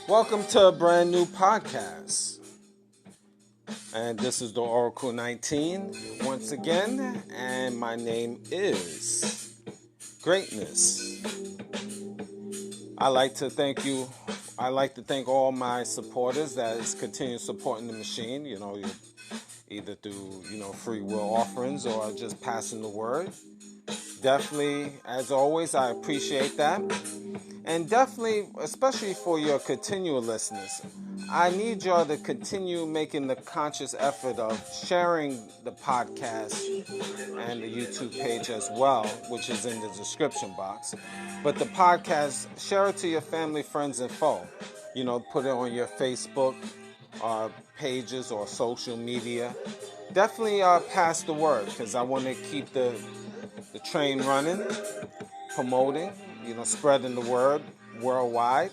Welcome to a brand new podcast. And this is the Oracle 19 once again, and my name is Greatness. I like to thank all my supporters that is continuing supporting the machine, either through, free will offerings or just passing the word. Definitely, as always, I appreciate that. And definitely, especially for your continual listeners, I need y'all to continue making the conscious effort of sharing the podcast and the YouTube page as well, which is in the description box. But the podcast, share it to your family, friends, and foe. Put it on your Facebook pages or social media. Definitely pass the word, because I want to keep the train running, promoting, spreading the word worldwide.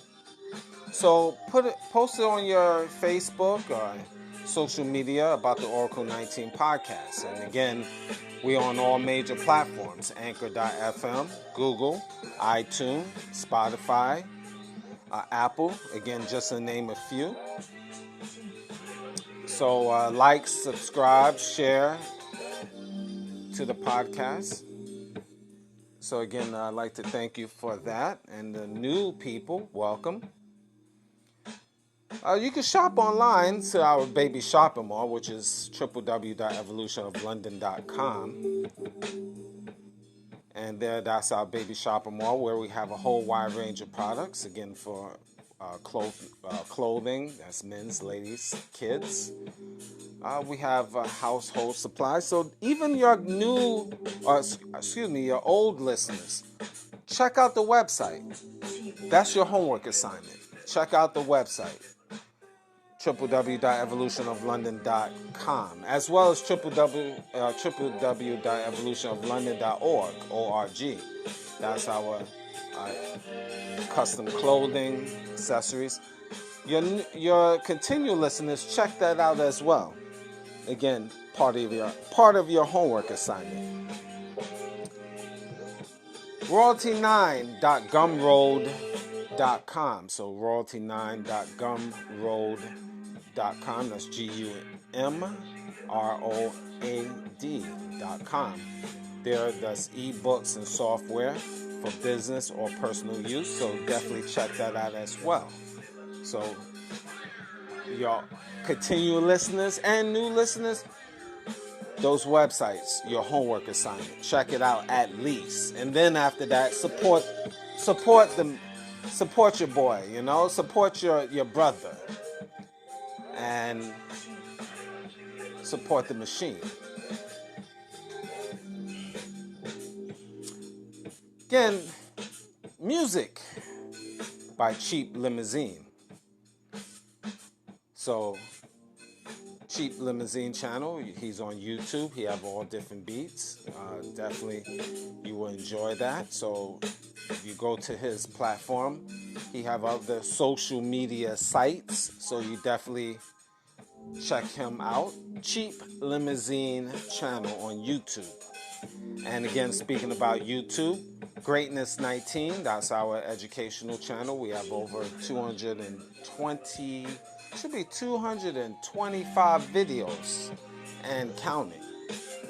So post it on your Facebook or social media about the Oracle 19 podcast. And again, we're on all major platforms: Anchor.fm, Google, iTunes, Spotify, Apple, again, just to name a few. So like, subscribe, share to the podcast. So again, I'd like to thank you for that. And the new people, welcome. You can shop online to our baby shopping mall, which is www.evolutionoflondon.com. And that's our baby shopping mall, where we have a whole wide range of products, again, for clothing, that's men's, ladies, kids. We have household supplies. So even your your old listeners, check out the website. That's your homework assignment. Check out the website, www.evolutionoflondon.com, as well as www.evolutionoflondon.org. That's our custom clothing, accessories. Your continual listeners, check that out as well. Again, part of your homework assignment. Royalty9.gumroad.com. So royalty9.gumroad.com. That's GUMROAD.com. There does ebooks and software for business or personal use. So definitely check that out as well. So your continual listeners and new listeners, those websites, your homework assignment. Check it out at least. And then after that, support your boy, support your brother. And support the machine. Again, music by Cheap Limousine. So, Cheap Limousine channel, he's on YouTube. He have all different beats. Definitely, you will enjoy that. So, if you go to his platform, he have other social media sites. So, you definitely check him out. Cheap Limousine channel on YouTube. And again, speaking about YouTube, Greatness 19, that's our educational channel. We have over 225 videos and counting.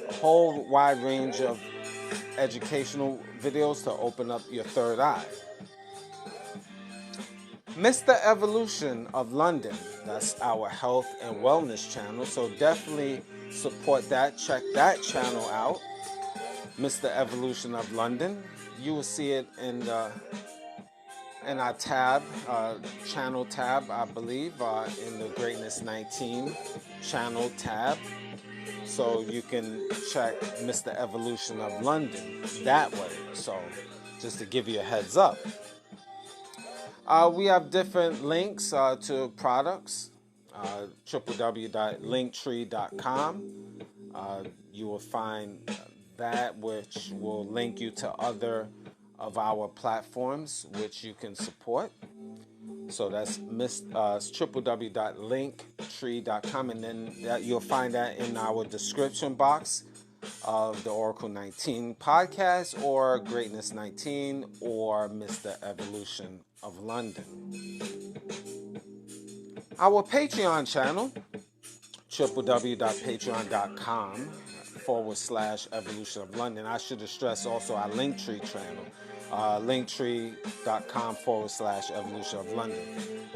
A whole wide range of educational videos to open up your third eye. Mr. Evolution of London, that's our health and wellness channel. So definitely support that. Check that channel out. Mr. Evolution of London. You will see it in our channel tab, I believe, in the Greatness 19 channel tab. So you can check Mr. Evolution of London that way. So just to give you a heads up. We have different links to products. www.linktree.com. You will find that, which will link you to other of our platforms which you can support. So that's www.linktree.com, and then you'll find that in our description box of the Oracle 19 podcast, or Greatness 19, or Mr. Evolution of London. Our Patreon channel, www.patreon.com/Evolution of London. I should have stressed also our Linktree channel, linktree.com/Evolution of London.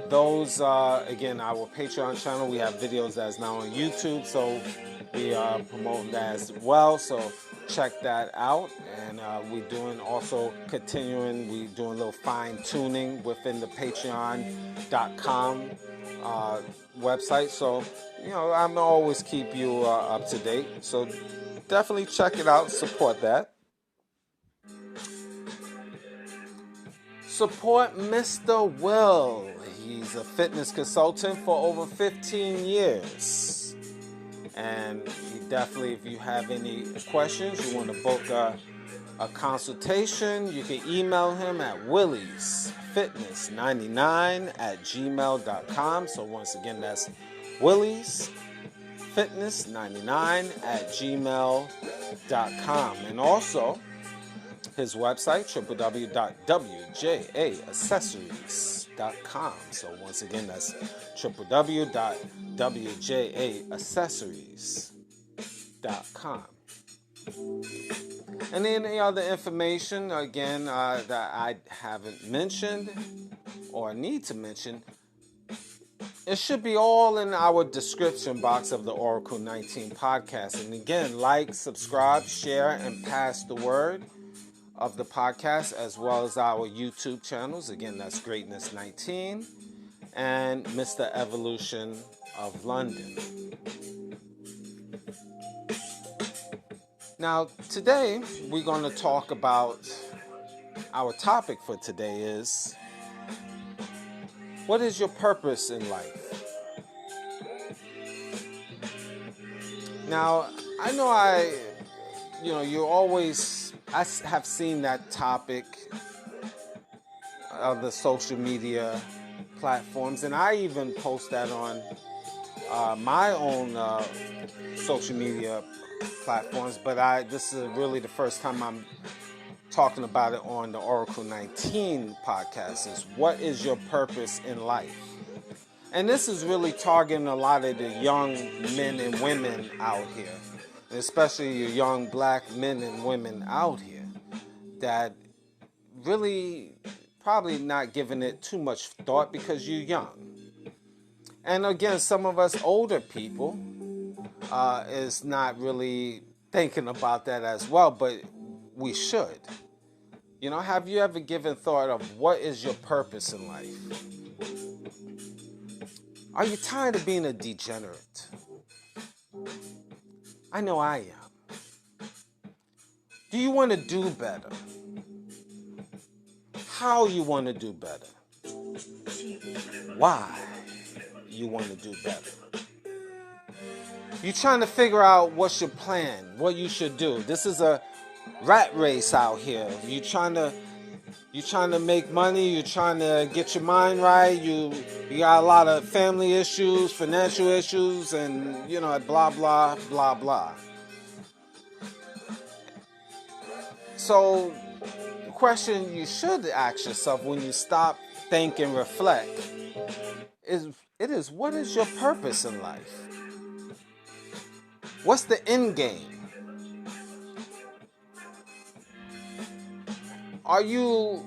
Those, again, our Patreon channel, we have videos that's now on YouTube, so we are promoting that as well. So check that out. And we're doing also continuing, we're doing a little fine tuning within the patreon.com website. So, I'm always keep you up to date. So definitely check it out, support that. Support Mr. Will. He's a fitness consultant for over 15 years. And he definitely, if you have any questions, you want to book a consultation, you can email him at williesfitness99@gmail.com. So once again, that's williesfitness99@gmail.com. And also his website, www.wjaaccessories.com. So once again, that's www.wjaaccessories.com. And any other information, again, that I haven't mentioned or need to mention, it should be all in our description box of the Oracle 19 podcast. And again, like, subscribe, share, and pass the word of the podcast, as well as our YouTube channels. Again, that's Greatness 19 and Mr. Evolution of London. Now, today we're going to talk about, our topic for today is, what is your purpose in life? Now, I know I have seen that topic of the social media platforms, and I even post that on my own social media platforms, but this is really the first time I'm talking about it on the Oracle 19 podcast. Is what is your purpose in life? And this is really targeting a lot of the young men and women out here, especially your young black men and women out here that really probably not giving it too much thought because you're young. And again, some of us older people is not really thinking about that as well, but we should. Have you ever given thought of what is your purpose in life? Are you tired of being a degenerate? I know I am. Do you want to do better? How you want to do better? Why you want to do better? You're trying to figure out what's your plan, what you should do. This is a rat race out here. You're trying to make money. You're trying to get your mind right. You got a lot of family issues, financial issues, and blah blah blah blah. So, the question you should ask yourself when you stop, think, and reflect is what is your purpose in life? What's the end game? Are you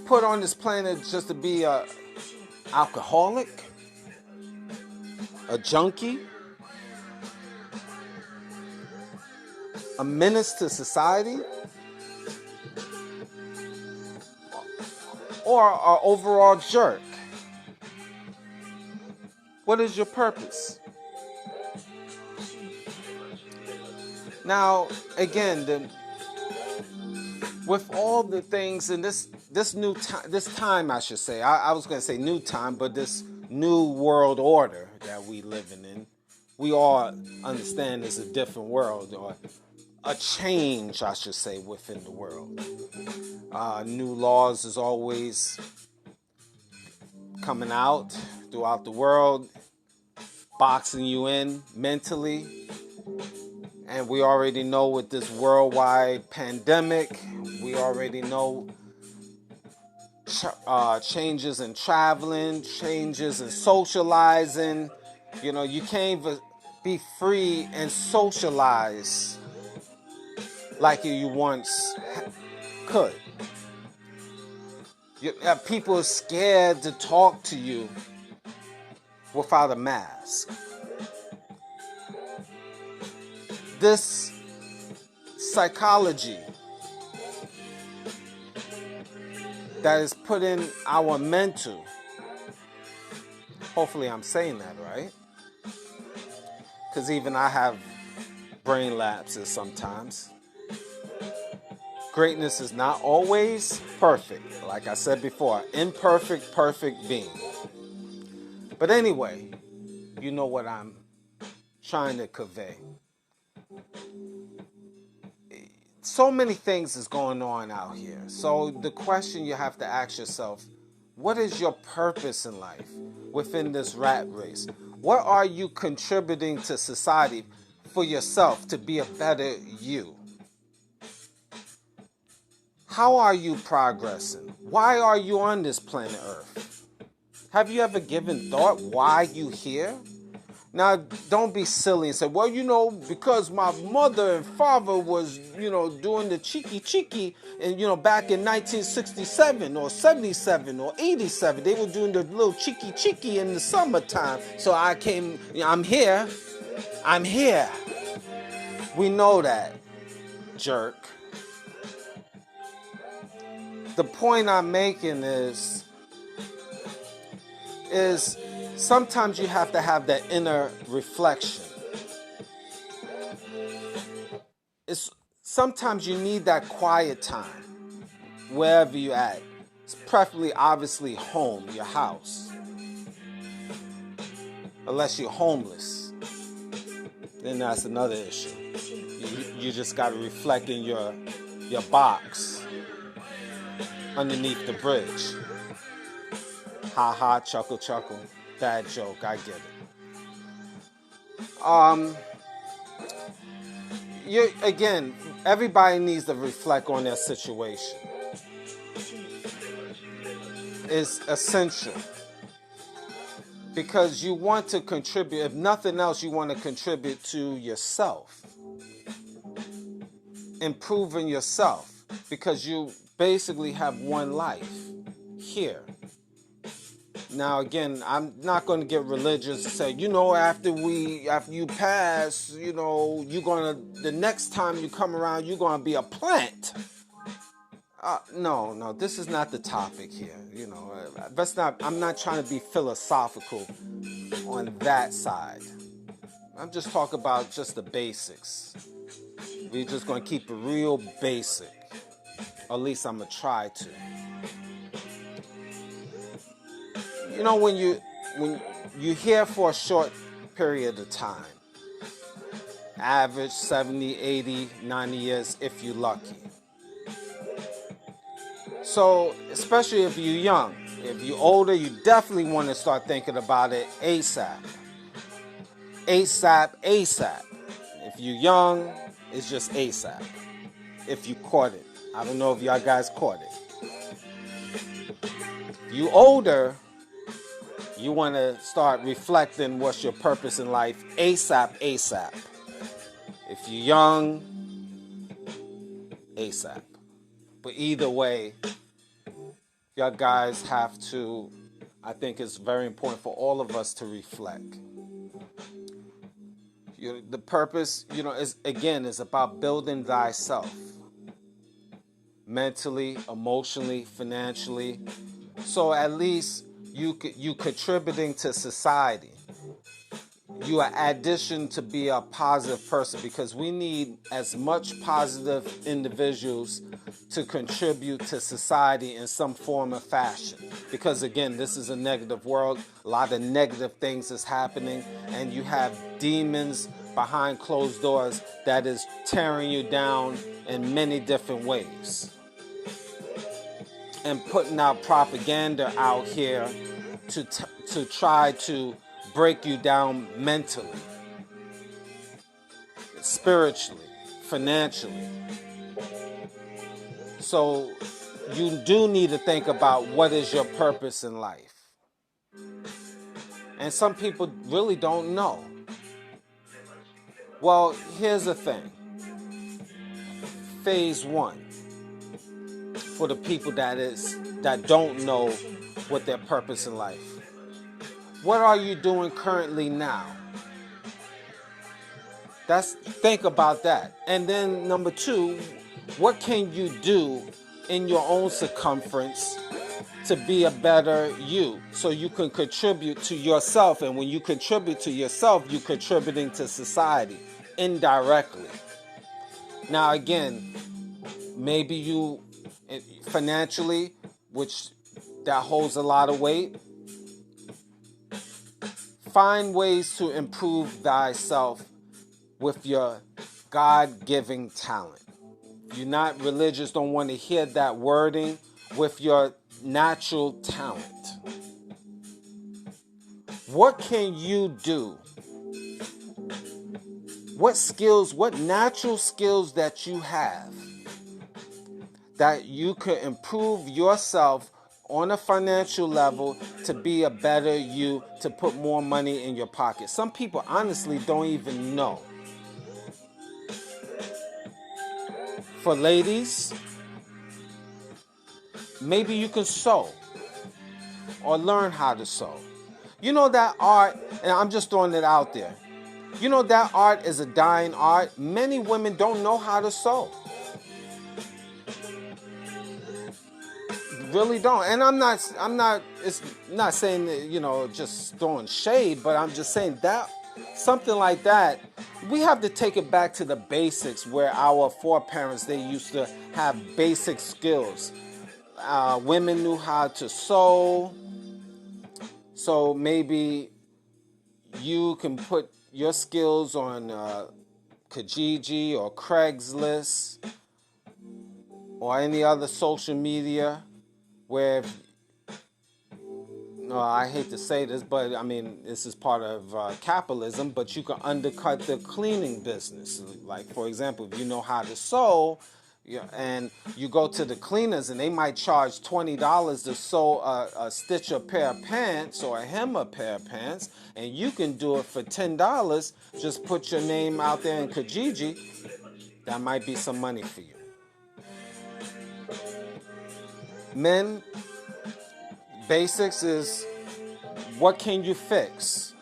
put on this planet just to be a alcoholic, a junkie, a menace to society, or an overall jerk? What is your purpose? Now, again, with all the things in this new time, this time I should say, I was going to say new time, but this new world order that we living in, we all understand is a different world, or a change, I should say, within the world. New laws is always coming out throughout the world, boxing you in mentally. And we already know with this worldwide pandemic, we already know changes in traveling, changes in socializing. You know, you can't even be free and socialize like you once could. People are scared to talk to you without a mask. This psychology that is put in our mental, hopefully I'm saying that right, because even I have brain lapses sometimes. Greatness is not always perfect. Like I said before, imperfect, perfect being. But anyway, you know what I'm trying to convey. So many things is going on out here. So the question you have to ask yourself, what is your purpose in life within this rat race? What are you contributing to society for yourself to be a better you? How are you progressing? Why are you on this planet Earth? Have you ever given thought why you here? Now, don't be silly and say, well, you know, because my mother and father was, you know, doing the cheeky, and, you know, back in 1967 or 77 or 87, they were doing the little cheeky in the summertime. So I came, I'm here. We know that, jerk. The point I'm making is sometimes you have to have that inner reflection. Sometimes you need that quiet time, wherever you're at. It's preferably, obviously, home, your house. Unless you're homeless, then that's another issue. You just got to reflect in your box underneath the bridge. Ha ha, chuckle, chuckle. Bad joke, I get it. Again, everybody needs to reflect on their situation. It's essential. Because you want to contribute, if nothing else, you want to contribute to yourself. Improving yourself. Because you basically have one life here. Now, again, I'm not going to get religious and say, you know, after you pass, you know, the next time you come around, you're going to be a plant. No, this is not the topic here. You know, I'm not trying to be philosophical on that side. I'm just talking about just the basics. We're just going to keep it real basic. Or at least I'm going to try to. You know, when you're here for a short period of time, average 70, 80, 90 years if you're lucky. So, especially if you're young. If you're older, you definitely want to start thinking about it ASAP. ASAP. If you're young, it's just ASAP. If you caught it. I don't know if y'all guys caught it. You older, you want to start reflecting what's your purpose in life ASAP. If you're young, ASAP. But either way, y'all guys have to, I think it's very important for all of us to reflect. The purpose, you know, is about building thyself. Mentally, emotionally, financially. So at least you contributing to society. you are addition to be a positive person, because we need as much positive individuals to contribute to society in some form or fashion. Because again, this is a negative world. A lot of negative things is happening, and you have demons behind closed doors that is tearing you down in many different ways. And putting out propaganda out here to try to break you down mentally, spiritually, financially. So you do need to think about what is your purpose in life. And some people really don't know. Well, here's the thing. Phase 1, for the people that don't know what their purpose in life. What are you doing currently now? Think about that. And then number 2, what can you do in your own circumference to be a better you, so you can contribute to yourself? And when you contribute to yourself, you're contributing to society indirectly. Now again, maybe you financially, which that holds a lot of weight. Find ways to improve thyself with your God-given talent. If you're not religious, don't want to hear that wording, with your natural talent. What can you do? What skills, what natural skills that you have that you could improve yourself on a financial level to be a better you, to put more money in your pocket? Some people honestly don't even know. For ladies, maybe you can sew or learn how to sew. You know that art, and I'm just throwing it out there. You know that art is a dying art. Many women don't know how to sew. Really don't. And it's not saying that, just throwing shade, but I'm just saying that something like that, we have to take it back to the basics, where our foreparents, they used to have basic skills. Women knew how to sew. So maybe you can put your skills on Kijiji or Craigslist or any other social media where, I hate to say this, but I mean, this is part of capitalism, but you can undercut the cleaning business. Like, for example, if you know how to sew, and you go to the cleaners and they might charge $20 to sew stitch a pair of pants or hem a pair of pants, and you can do it for $10. Just put your name out there in Kijiji. That might be some money for you. Men, basics is, what can you fix?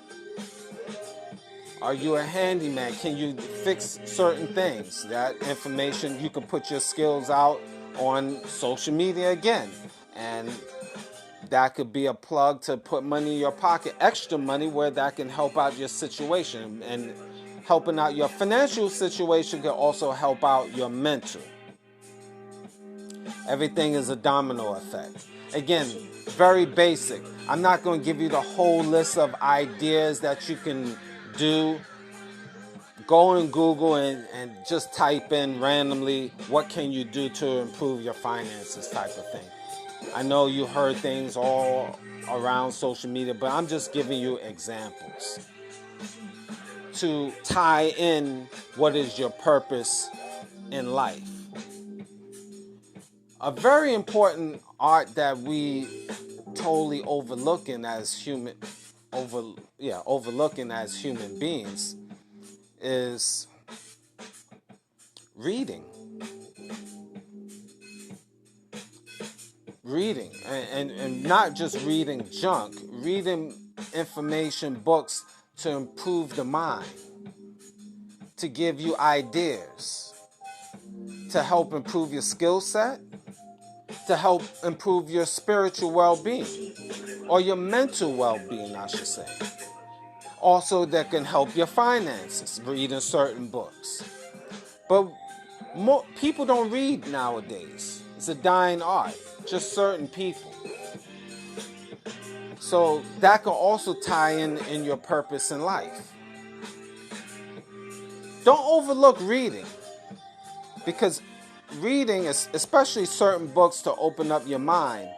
Are you a handyman? Can you fix certain things? That information, you can put your skills out on social media again. And that could be a plug to put money in your pocket, extra money, where that can help out your situation. And helping out your financial situation can also help out your mental. Everything is a domino effect. Again, very basic. I'm not going to give you the whole list of ideas that you can do. Go on Google and just type in randomly, what can you do to improve your finances, type of thing. I know you heard things all around social media, but I'm just giving you examples to tie in what is your purpose in life. A very important art that we totally overlooking as human beings is reading. And not just reading junk, reading information, books to improve the mind, to give you ideas, to help improve your skill set, to help improve your spiritual well-being, or your mental well-being, I should say. Also, that can help your finances, reading certain books. But people don't read nowadays. It's a dying art, just certain people. So that can also tie in your purpose in life. Don't overlook reading, because reading, especially certain books to open up your mind,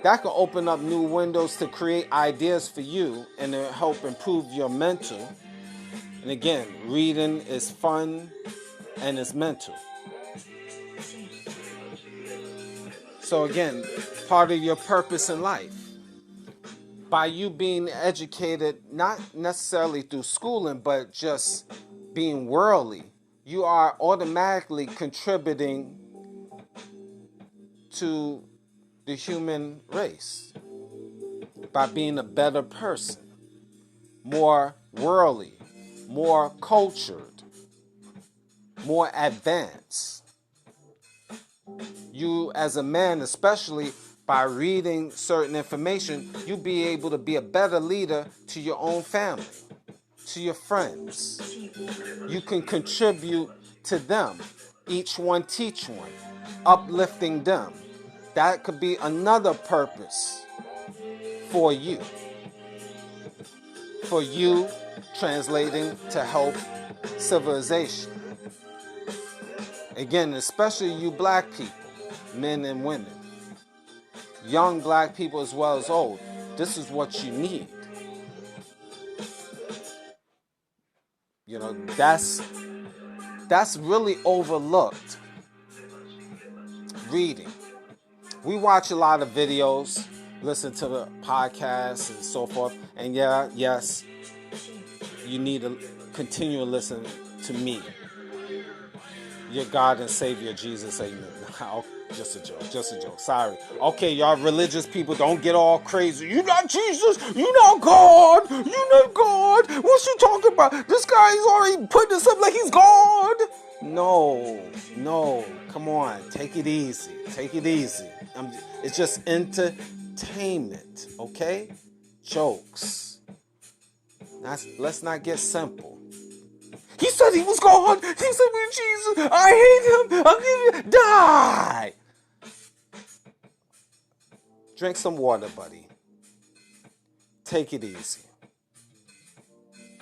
that can open up new windows to create ideas for you and to help improve your mental. And again, reading is fun and it's mental. So again, part of your purpose in life. By you being educated, not necessarily through schooling, but just being worldly, you are automatically contributing to the human race by being a better person, more worldly, more cultured, more advanced. You as a man, especially by reading certain information, you'll be able to be a better leader to your own family, to your friends. You can contribute to them, each one teach one, uplifting them. That could be another purpose for you. For you, translating to help civilization. Again, especially you black people, men and women, young black people as well as old, this is what you need. You know, that's really overlooked. Reading. We watch a lot of videos, listen to the podcasts and so forth, and yes, you need to continue to listen to me, your God and Savior, Jesus, amen. Just a joke, sorry. Okay, y'all religious people, don't get all crazy. You not Jesus, you not God, What you talking about? This guy's already putting this up like he's God. No, come on, take it easy. It's just entertainment, okay? Jokes. Let's not get simple. He said he was God. He said we're Jesus. I hate him. I'll give you die. Drink some water, buddy. Take it easy.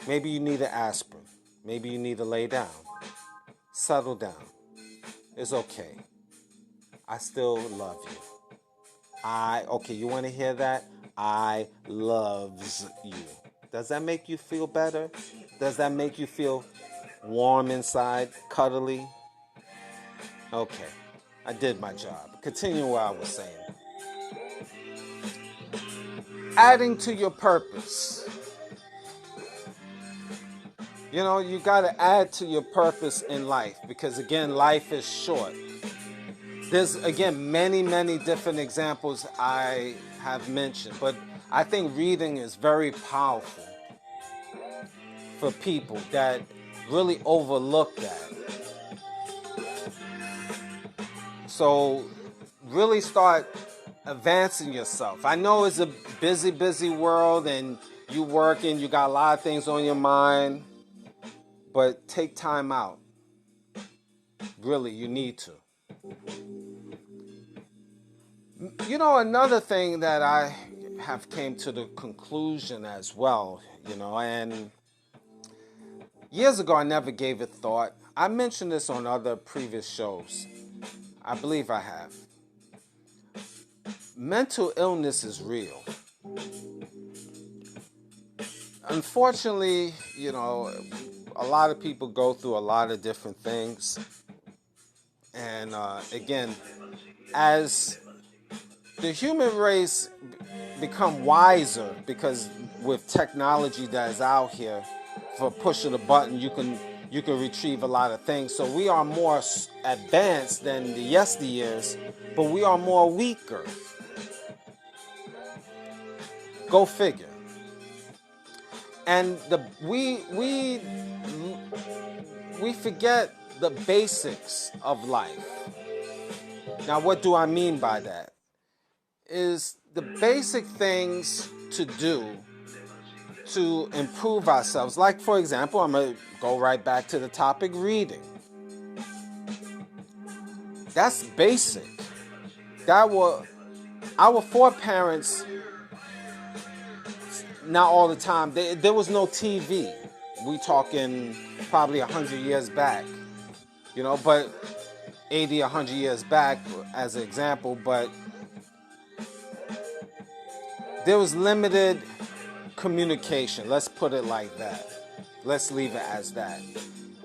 Maybe you need an aspirin. Maybe you need to lay down. Settle down. It's okay. I still love you. Okay, you want to hear that? I loves you. Does that make you feel better? Does that make you feel warm inside, cuddly? Okay, I did my job. Continue what I was saying. Adding to your purpose. You know, you got to add to your purpose in life because, again, life is short. There's, again, many different examples I have mentioned, but I think reading is very powerful for people that really overlook that. So really start advancing yourself. I know it's a busy world and you working, you got a lot of things on your mind, but take time out. Really, you need to. You know, another thing that I have came to the conclusion as well, you know, and years ago I never gave it thought. I mentioned this on other previous shows. I believe I have. Mental illness is real. Unfortunately, you know, a lot of people go through a lot of different things. And again, as the human race become wiser, because with technology that is out here, for pushing a button, you can retrieve a lot of things. So we are more advanced than the yesteryears, but we are more weaker. Go figure. And we forget the basics of life. Now, what do I mean by that? Is the basic things to do to improve ourselves. Like, for example, I'm going to go right back to the topic, reading. That's basic. Our foreparents, not all the time, there was no TV. We talking probably 100 years back, but 80, 100 years back as an example, but there was limited communication. Let's put it like that. Let's leave it as that.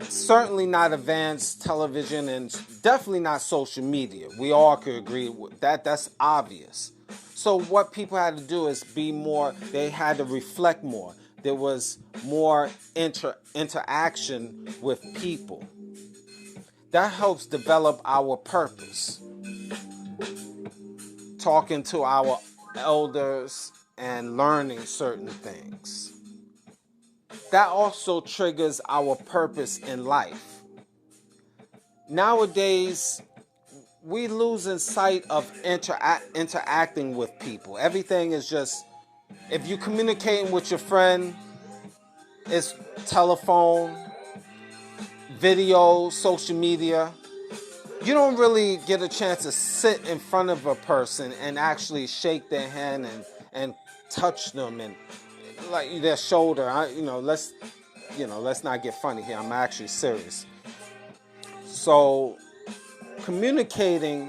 Certainly not advanced television and definitely not social media. We all could agree with that. That's obvious. So what people had to do is they had to reflect more. There was more interaction with people. That helps develop our purpose. Talking to our elders and learning certain things. That also triggers our purpose in life. Nowadays, we losing sight of interacting with people. Everything is just, if you're communicating with your friend, it's telephone, video, social media. You don't really get a chance to sit in front of a person and actually shake their hand and touch them and like their shoulder. Let's not get funny here. I'm actually serious. So communicating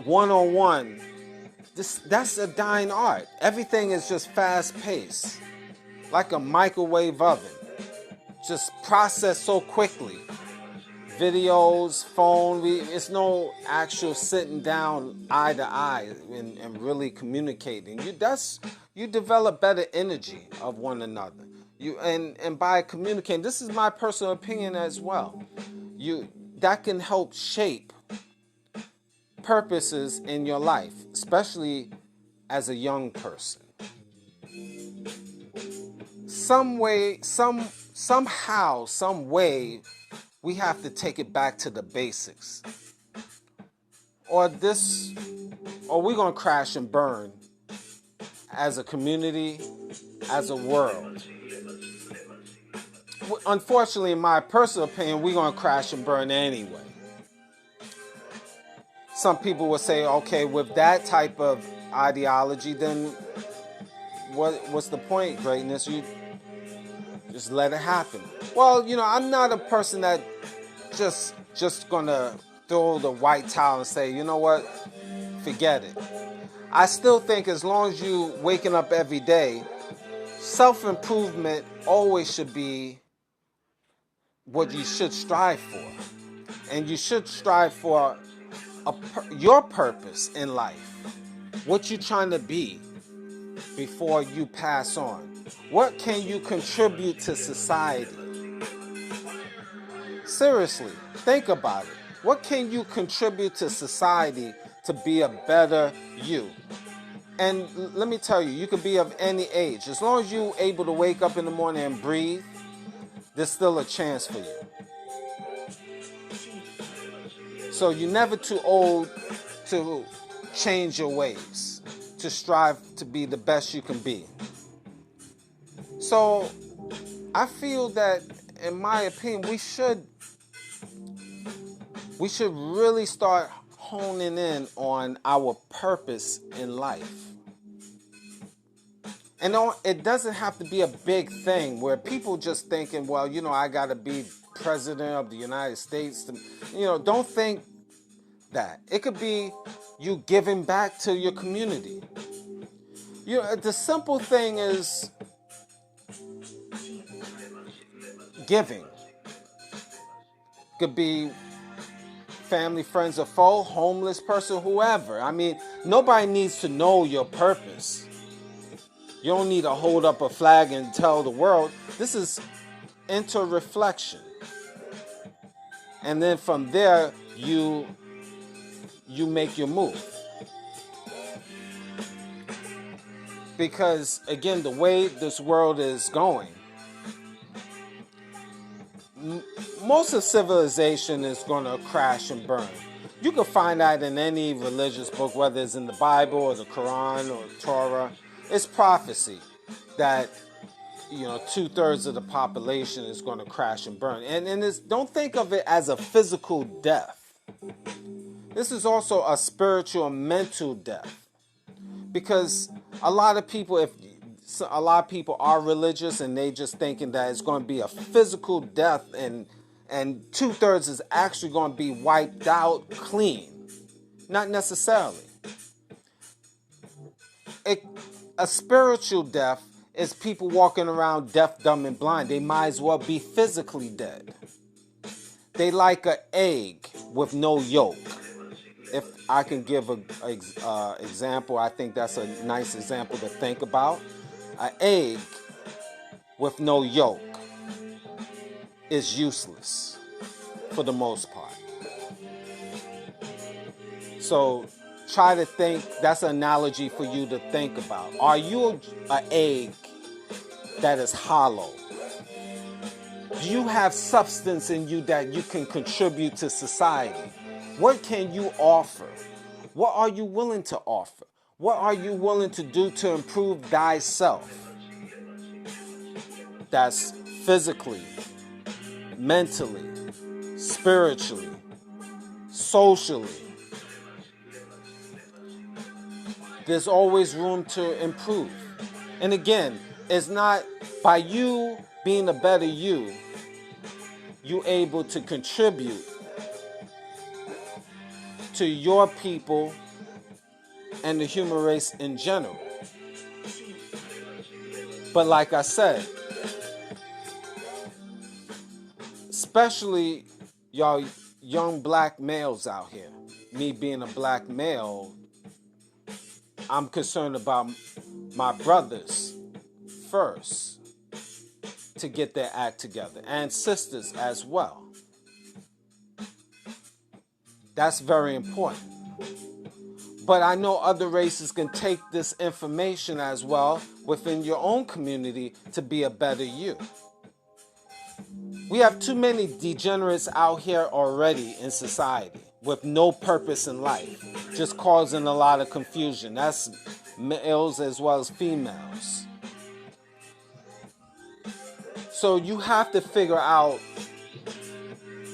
one-on-one, that's a dying art. Everything is just fast-paced, like a microwave oven. Just processed so quickly. Videos, phone, it's no actual sitting down eye to eye and really communicating. You develop better energy of one another. And by communicating, this is my personal opinion as well. That can help shape purposes in your life, especially as a young person. Somehow, some way, we have to take it back to the basics. Or we're going to crash and burn as a community, as a world. Unfortunately, in my personal opinion, we're going to crash and burn anyway. Some people will say, okay, with that type of ideology, then what's the point, greatness? You just let it happen. Well, I'm not a person that just gonna throw the white towel and say, you know what, forget it. I still think as long as you waking up every day, self-improvement always should be what you should strive for. And you should strive for your purpose in life. What you trying to be before you pass on. What can you contribute to society? Seriously, think about it. What can you contribute to society to be a better you? And let me tell you, you could be of any age. As long as you're able to wake up in the morning and breathe, there's still a chance for you. So you're never too old to change your ways, to strive to be the best you can be. So I feel that, in my opinion, we should really start honing in on our purpose in life. And it doesn't have to be a big thing where people just thinking, well, I got to be president of the United States. Don't think that. It could be you giving back to your community. The simple thing is giving. Could be family, friends, or foe, homeless person, whoever. Nobody needs to know your purpose. You don't need to hold up a flag and tell the world. This is inter-reflection. And then from there, you make your move. Because, again, the way this world is going, most of civilization is going to crash and burn. You can find that in any religious book, whether it's in the Bible or the Quran or Torah. It's prophecy that 2/3 of the population is going to crash and burn. And don't think of it as a physical death. This is also a spiritual and mental death. Because a lot of people are religious and they just thinking that it's going to be a physical death and 2/3 is actually going to be wiped out clean. Not necessarily. A spiritual death is people walking around deaf, dumb, and blind. They might as well be physically dead. They like an egg with no yolk. If I can give an example, I think that's a nice example to think about. An egg with no yolk is useless for the most part. So try to think, that's an analogy for you to think about. Are you an egg that is hollow? Do you have substance in you that you can contribute to society? What can you offer? What are you willing to offer? What are you willing to do to improve thyself? That's physically, mentally, spiritually, socially. There's always room to improve. And again, it's not by you being a better you able to contribute to your people and the human race in general. But like I said, especially y'all young black males out here, me being a black male, I'm concerned about my brothers first to get their act together, and sisters as well. That's very important. But I know other races can take this information as well within your own community to be a better you. We have too many degenerates out here already in society with no purpose in life, just causing a lot of confusion. That's males as well as females. So you have to figure out,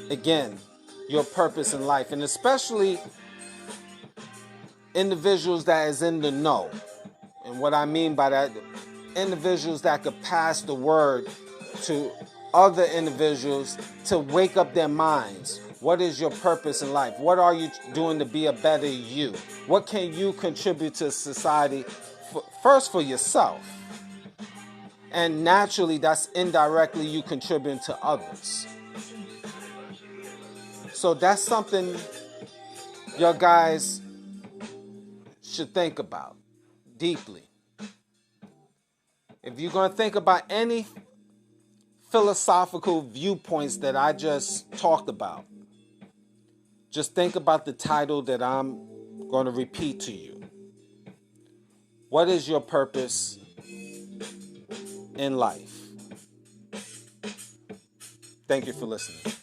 again, your purpose in life, and especially individuals that is in the know. And what I mean by that, individuals that could pass the word to other individuals to wake up their minds. What is your purpose in life? What are you doing to be a better you? What can you contribute to society first for yourself? And naturally, that's indirectly you contributing to others. So that's something your guys should think about deeply. If you're going to think about any philosophical viewpoints that I just talked about, just think about the title that I'm going to repeat to you. What is your purpose in life? Thank you for listening.